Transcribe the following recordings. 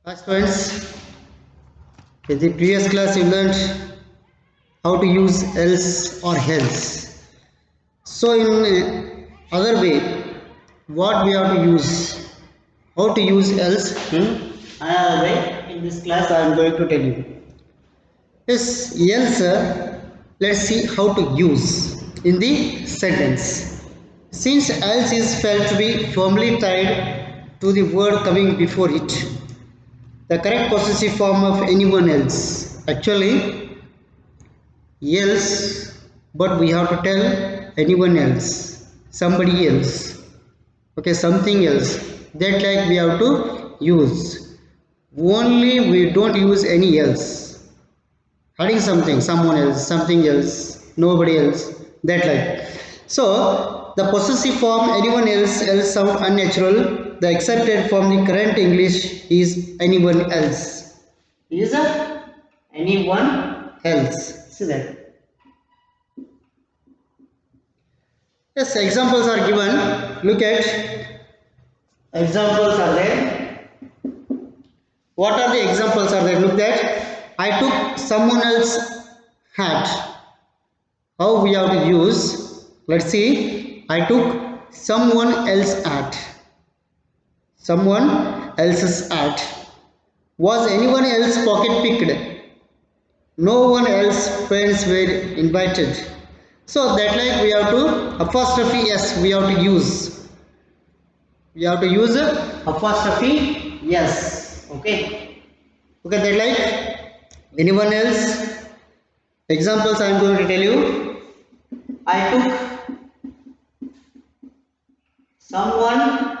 Hi students, in the previous class you learned how to use else or else. So in other way, what we have to use, how to use else in another way, in this class I am going to tell you. Yes, else, let's see how to use in the sentence. Since else is felt to be firmly tied to the word coming before it, the correct possessive form of anyone else. Actually, else, but we have to tell anyone else, somebody else, okay, something else. That like we have to use. Only we don't use any else. Adding something, someone else, something else, nobody else. That like. So the possessive form anyone else sound unnatural. The accepted from the current English is anyone else. Is anyone else. See that. Yes, examples are given. Look at examples are there. What are the examples are there? Look at. I took someone else's hat. How we have to use? Let's see. I took someone else's hat. Someone else's hat. Was anyone else pocket picked? No one else friends were invited. So that like we have to apostrophe s we have to use. We have to use apostrophe yes. Okay. Okay, that like anyone else. Examples I am going to tell you. I took someone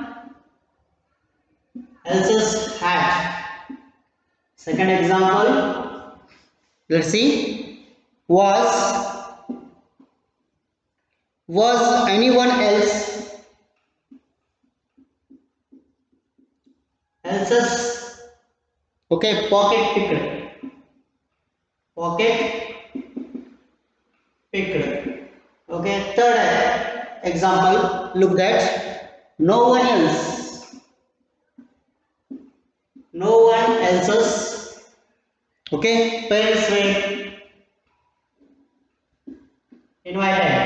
else's hat. Second example. Let's see. Was anyone else's okay pocket picked? Pocket picked. Okay, third example, look that no one else's okay parents were invited.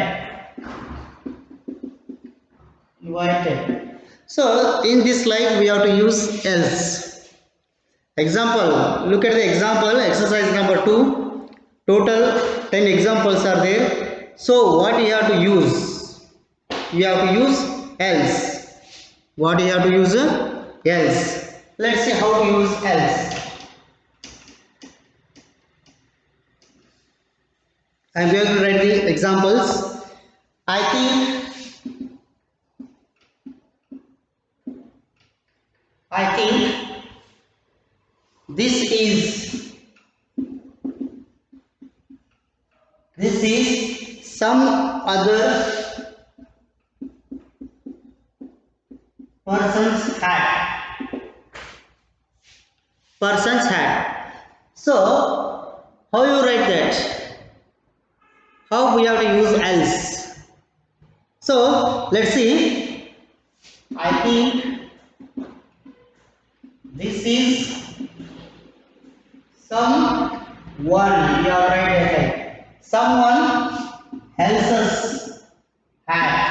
Invited. So in this slide we have to use else. Example, look at the example, exercise number 2. Total 10 examples are there. So what you have to use? You have to use else. What you have to use? Else. Let's see how to use else. I am going to write the examples. I think this is some other person's hat. Person's hat. So how you write that? How we have to use else? So let's see. I think this is someone. We have write that someone else's hat.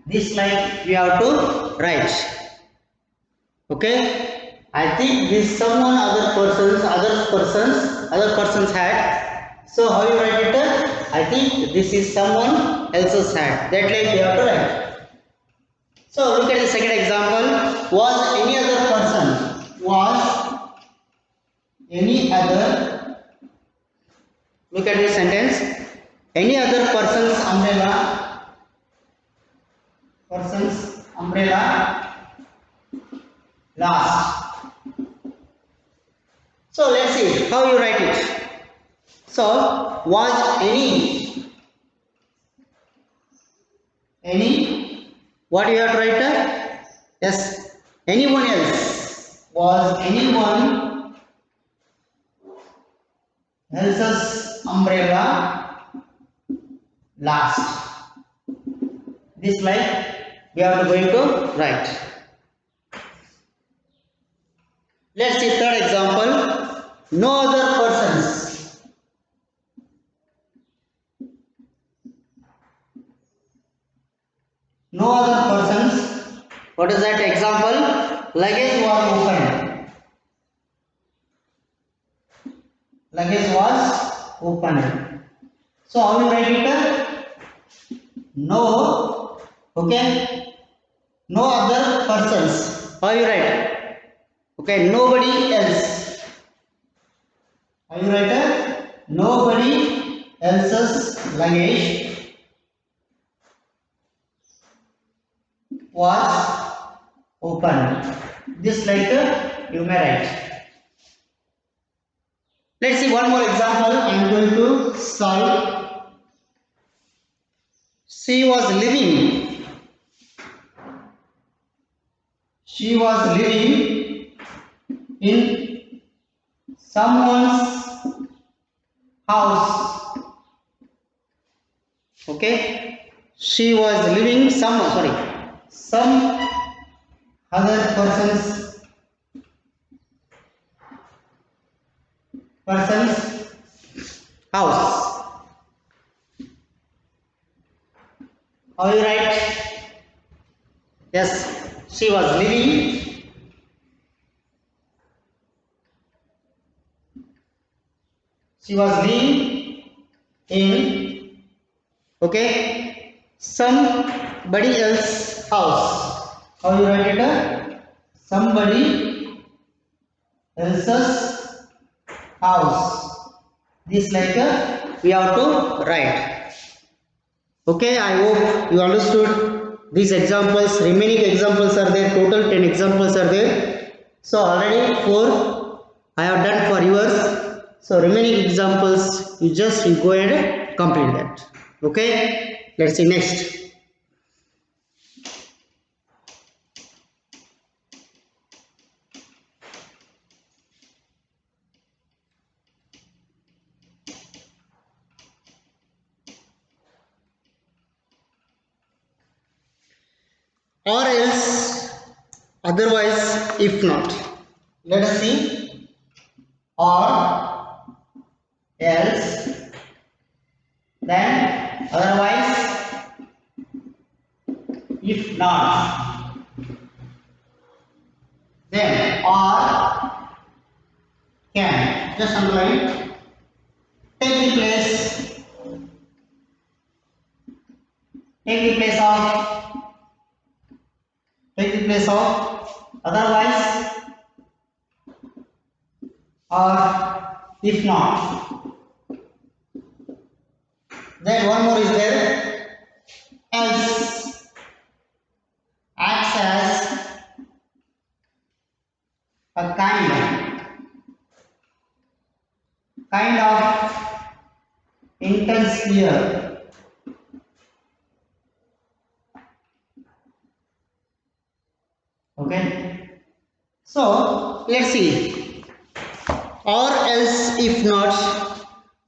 This line we have to write. Okay. I think this someone other person's hat. So how you write it? I think this is someone else's hat. That line we have to write. So look at the second example. Was any other person? Was any other? Look at this sentence. Any other person's umbrella? Person's umbrella last. So let's see how you write it. So was any what you have to write? Yes, anyone else. Was anyone else's umbrella last? This line we are going to write. Let's see third example. No other persons. No other persons. What is that example? Luggage was opened. Luggage was opened. So how will write it? No. Okay. No other persons. How you write? Okay. Nobody else. How you write? Nobody else's luggage was opened. This like you may write. Let's see one more example. I am going to solve. She was living. She was living in someone's house. Okay. She was living some other person's house. How you write? Yes, she was living in somebody else's house. How you write it? Somebody else's house. This like we have to write. Okay, I hope you understood these examples. Remaining examples are there. Total 10 examples are there. So already 4 I have done for yours. So remaining examples you go ahead and complete that. Okay, let's see next. Or else, otherwise, if not. Let us see. Or else, then otherwise, if not. Then or can. Just underline. Take the place. Take the place of otherwise or if not. Then one more is there. Else acts as a kind of intense fear. Okay. So let's see. Or else if not,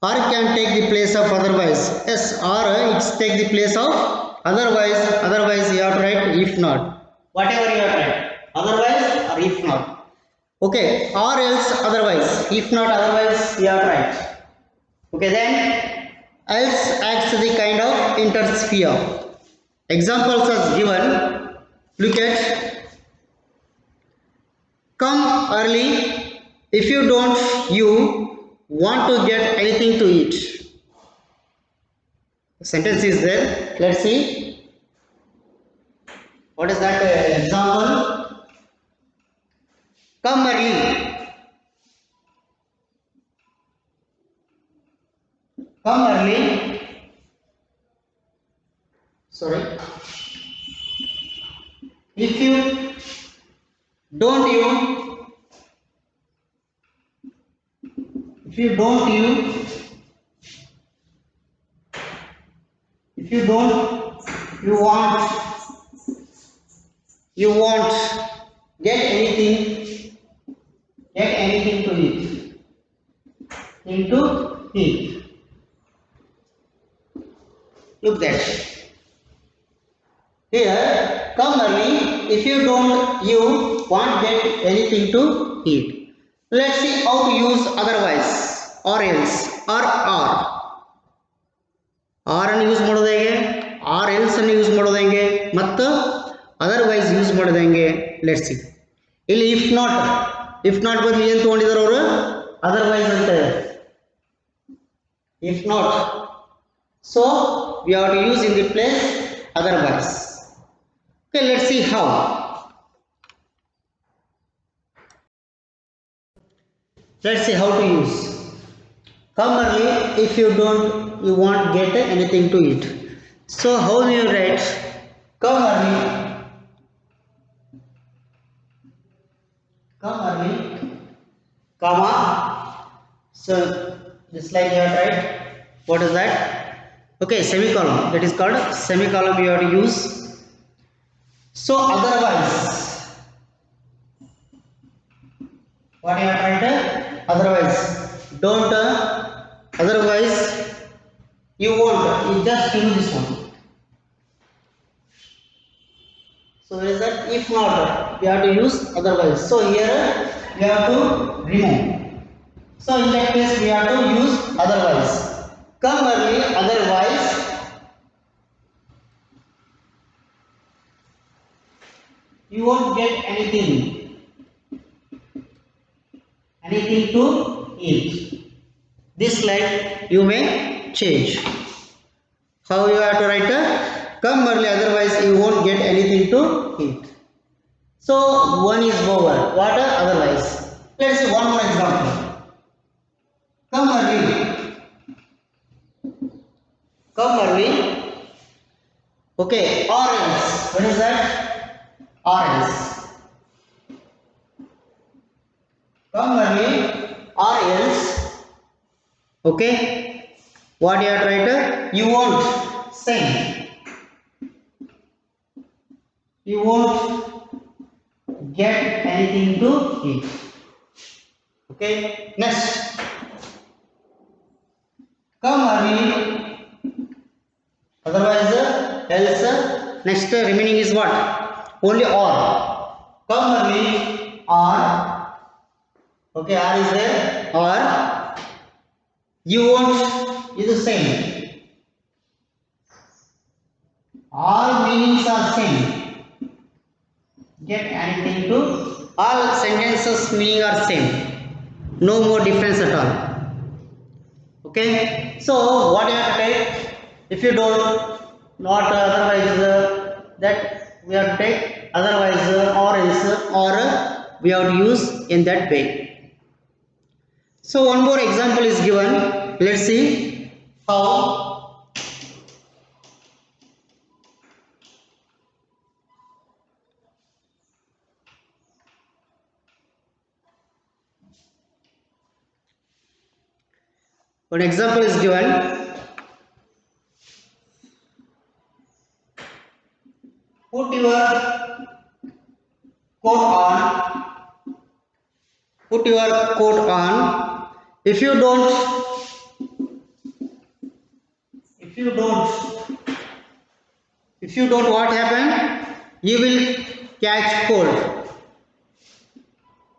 or can take the place of otherwise. Yes, or it's take the place of otherwise you have to write if not. Whatever you have to write. Otherwise or if not. Okay, or else otherwise. If not otherwise you have to write. Okay, then else acts the kind of intersphere. Examples are given. Look at. Come early. If you don't, you want to get anything to eat. The sentence is there. Let's see. What is that example? Come early. Come early. Sorry. If you don't you won't get anything to eat. Look that. Here, come early. If you don't, you won't get anything to eat. Let's see how to use otherwise or else or or ಅನ್ನು use ಮಾಡೋದು ಹೇಗೆ, R else ಅನ್ನು use ಮಾಡೋದು ಹೆಂಗೆ, ಮತ್ತು otherwise use ಮಾಡೋದು ಹೆಂಗೆ. Let's see. ಇಲ್ಲಿ ಇಫ್ ನಾಟ್ ಬದಲು ಏನು ತೊಗೊಂಡಿದ್ದಾರೆ ಅವರು, ಅದರ್ವೈಸ್ ಅಂತ ಇದೆ. If not, so we have to use in the place otherwise. Okay, let's see how. Let's see how to use. Come early if you won't get anything to eat. So how do you write come early, comma, so just like you have write, what is that? Okay, semicolon, that is called semicolon you have to use. So otherwise, what you have written, otherwise, don't otherwise you won't, you just use this one. So where is that? If not, we have to use otherwise. So here we have to remove. So in that case we have to use otherwise. Come early, otherwise you won't get anything to eat. This line you may change. How you have to write come early, otherwise you won't get anything to eat. So one is over. What otherwise? Let's see one more example. Come early. Okay, or else. What is that? Or else. Come early or else. Okay, what you have to write? You won't sing. You won't get anything to eat. Okay, next. Come early, otherwise else. Next remaining is what? Only or. Come early or. Okay, or is there, or you won't is the same. All meanings are same. Get anything to, all sentences meaning are same. No more difference at all. Okay, so what you have to take? If you don't, not otherwise, that we have to take otherwise or else, or we have to use in that way. So one more example is given. Let's see how. One example is given. Put your coat on. Put your coat on. If you don't, what happen? You will catch cold.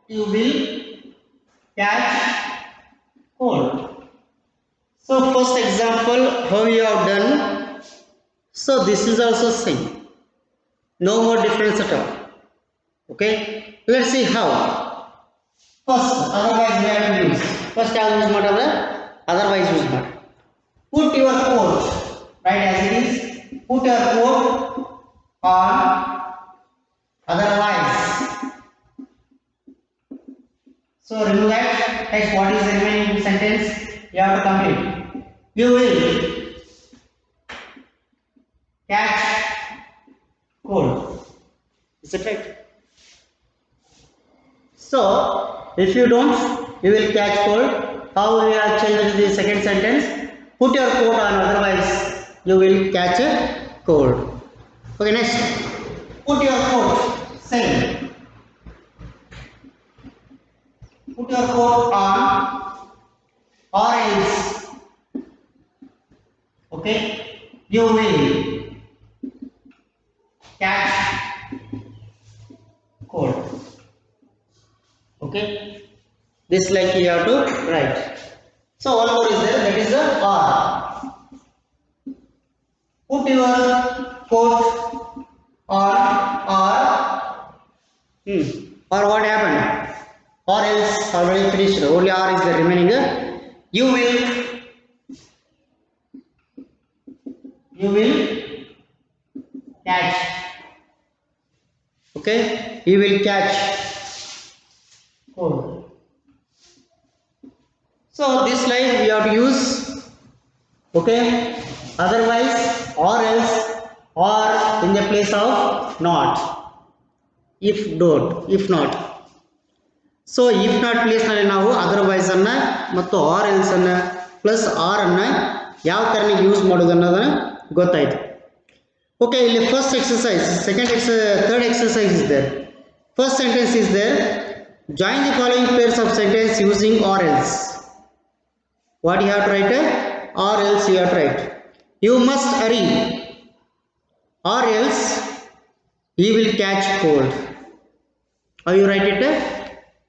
You will catch cold. So first example, how you have done. So this is also same. No more difference at all. Okay, let's see how. First, otherwise we have to use. First I will use whatever, otherwise use what. Put your coat, right as it is. Put your coat on, otherwise. So remove that. Next, what is the remaining sentence? You have to complete. You will catch cold. Is it right? So if you don't, you will catch cold. How we have changed the second sentence? Put your coat on, otherwise you will catch a cold. Okay, next. Put your coat. Same. Put your coat on, or else. Okay, you will catch cold. Okay, This like you have to write. So one more is there, that is the or. Put your coat on or what happened? Or else already finished. Only or is the remaining. You will catch. Okay, you will catch cold. So this line we have to use. Okay, otherwise or else or in the place of not. If don't, if not. So if not ಪ್ಲೇಸ್ನಲ್ಲಿ ನಾವು otherwise ಅನ್ನ ಮತ್ತು or else ಅನ್ನ plus or ಅನ್ನ ಯಾವ ಥರ use ಮಾಡೋದು ಅನ್ನೋದನ್ನ ಗೊತ್ತಾಯ್ತು. ಓಕೆ, ಇಲ್ಲಿ first exercise, third exercise is there. First sentence is there, join the following pairs of sentences using or else. What you have to write? Or else you have to write. You must hurry or else you will catch cold. How you write it?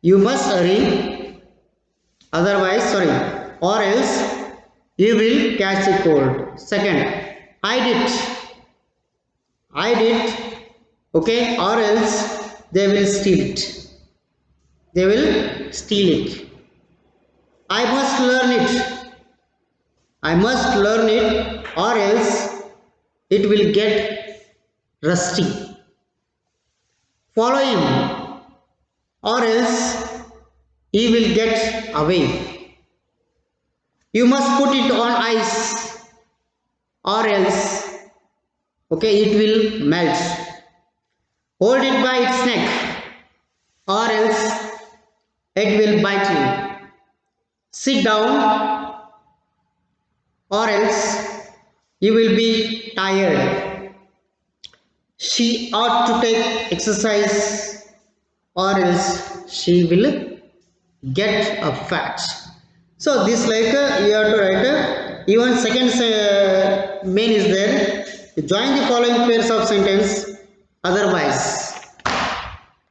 You must hurry, otherwise, or else you will catch a cold. Second, hide it, okay, or else they will steal it. I must learn it, or else it will get rusty. Follow him, or else he will get away. You must put it on ice, or else, okay, it will melt. Hold it by its neck, or else it will bite you. Sit down, or else you will be tired. She ought to take exercise, or else she will get a fat. So this like you have to write even second main is there. Join the following pairs of sentence otherwise.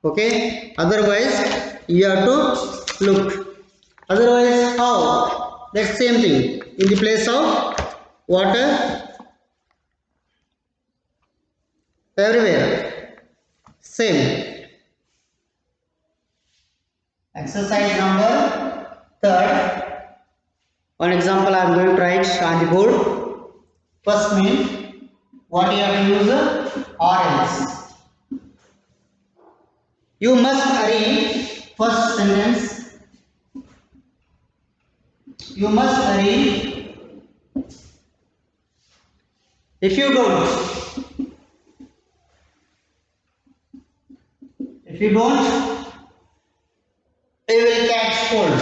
Okay, otherwise you have to look. Otherwise how? That same thing in the place of water everywhere. Same. Exercise number third. One example I am going to write on the board. First main, what you have to use? Or else. You must hurry. First sentence. You must hurry. If you don't, you will catch cold.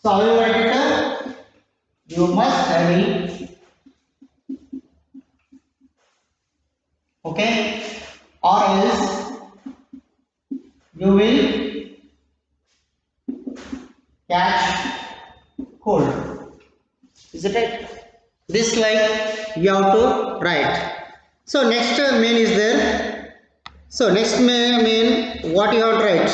So how you write it? You must hurry. Okay, or else you will catch cold. Is it right? This like you have to write. So next main is there. So next main what you have to write?